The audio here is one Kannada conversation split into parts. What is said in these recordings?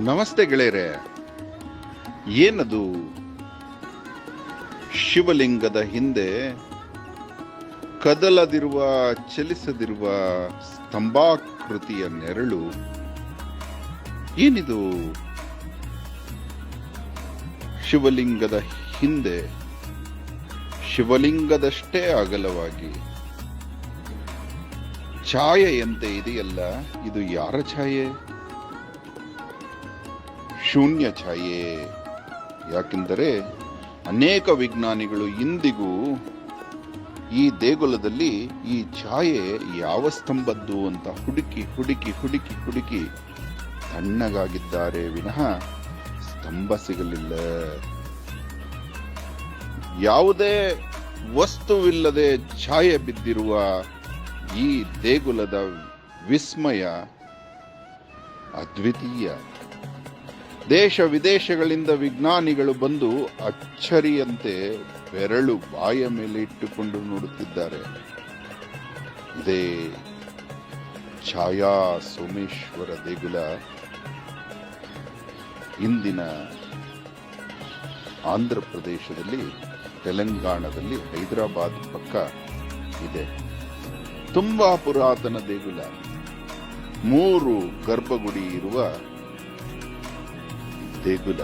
ನಮಸ್ತೆ ಗೆಳೆಯರೆ. ಏನದು ಶಿವಲಿಂಗದ ಹಿಂದೆ ಕದಲದಿರುವ, ಚಲಿಸದಿರುವ ಸ್ತಂಭಾಕೃತಿಯ ನೆರಳು? ಏನಿದು? ಶಿವಲಿಂಗದ ಹಿಂದೆ ಶಿವಲಿಂಗದಷ್ಟೇ ಅಗಲವಾಗಿ ಛಾಯೆಯಂತೆ ಇದೆಯಲ್ಲ, ಇದು ಯಾರ ಛಾಯೆ? ಶೂನ್ಯ ಛಾಯೆ. ಯಾಕೆಂದರೆ ಅನೇಕ ವಿಜ್ಞಾನಿಗಳು ಇಂದಿಗೂ ಈ ದೇಗುಲದಲ್ಲಿ ಈ ಛಾಯೆ ಯಾವ ಸ್ತಂಭದ್ದು ಅಂತ ಹುಡುಕಿ ಹುಡುಕಿ ಹುಡುಕಿ ಹುಡುಕಿ ತಣ್ಣಗಾಗಿದ್ದಾರೆ ವಿನಃ ಸ್ತಂಭ ಸಿಗಲಿಲ್ಲ. ಯಾವುದೇ ವಸ್ತುವಿಲ್ಲದೆ ಛಾಯೆ ಬಿದ್ದಿರುವ ಈ ದೇಗುಲದ ವಿಸ್ಮಯ ಅದ್ವಿತೀಯ. ದೇಶ ವಿದೇಶಗಳಿಂದ ವಿಜ್ಞಾನಿಗಳು ಬಂದು ಅಚ್ಚರಿಯಂತೆ ಬೆರಳು ಬಾಯ ಮೇಲೆ ಇಟ್ಟುಕೊಂಡು ನೋಡುತ್ತಿದ್ದಾರೆ. ಇದೇ ಛಾಯಾ ಸೋಮೇಶ್ವರ ದೇಗುಲ ಇಂದಿನ ಆಂಧ್ರ ಪ್ರದೇಶದಲ್ಲಿ, ತೆಲಂಗಾಣದಲ್ಲಿ, ಹೈದರಾಬಾದ್ ಪಕ್ಕ ಇದೆ. ತುಂಬಾ ಪುರಾತನ ದೇಗುಲ. 3 ಗರ್ಭಗುಡಿ ಇರುವ ದೇಗುಲ.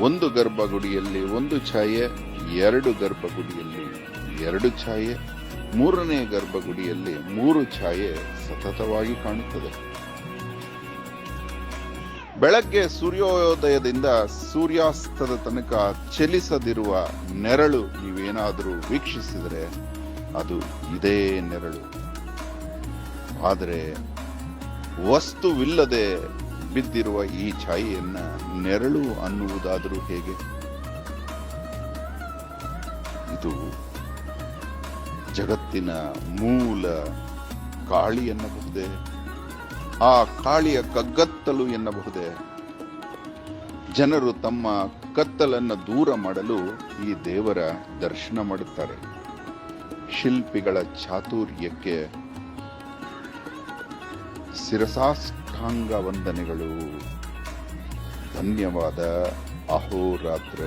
1 ಗರ್ಭಗುಡಿಯಲ್ಲಿ 1 ಛಾಯೆ, 2 ಗರ್ಭಗುಡಿಯಲ್ಲಿ 2 ಛಾಯೆ, 3ನೇ ಗರ್ಭಗುಡಿಯಲ್ಲಿ 3 ಛಾಯೆ ಸತತವಾಗಿ ಕಾಣುತ್ತದೆ. ಬೆಳಗ್ಗೆ ಸೂರ್ಯೋದಯದಿಂದ ಸೂರ್ಯಾಸ್ತದ ತನಕ ಚಲಿಸದಿರುವ ನೆರಳು ನೀವೇನಾದರೂ ವೀಕ್ಷಿಸಿದರೆ ಅದು ಇದೇ ನೆರಳು. ಆದರೆ ವಸ್ತುವಿಲ್ಲದೆ ಬಿದ್ದಿರುವ ಈ ಛಾಯೆಯನ್ನ ನೆರಳು ಅನ್ನುವುದಾದರೂ ಹೇಗೆ? ಇದು ಜಗತ್ತಿನ ಮೂಲ ಕಾಳಿ ಎನ್ನಬಹುದೇ? ಆ ಕಾಳಿಯ ಕಗ್ಗತ್ತಲು ಎನ್ನಬಹುದೇ? ಜನರು ತಮ್ಮ ಕತ್ತಲನ್ನು ದೂರ ಮಾಡಲು ಈ ದೇವರ ದರ್ಶನ ಮಾಡುತ್ತಾರೆ. ಶಿಲ್ಪಿಗಳ ಚಾತುರ್ಯಕ್ಕೆ ಶಿರಸಾಷ್ಟಾಂಗ ವಂದನೆಗಳು. ಧನ್ಯವಾದ. ಅಹೋರಾತ್ರ.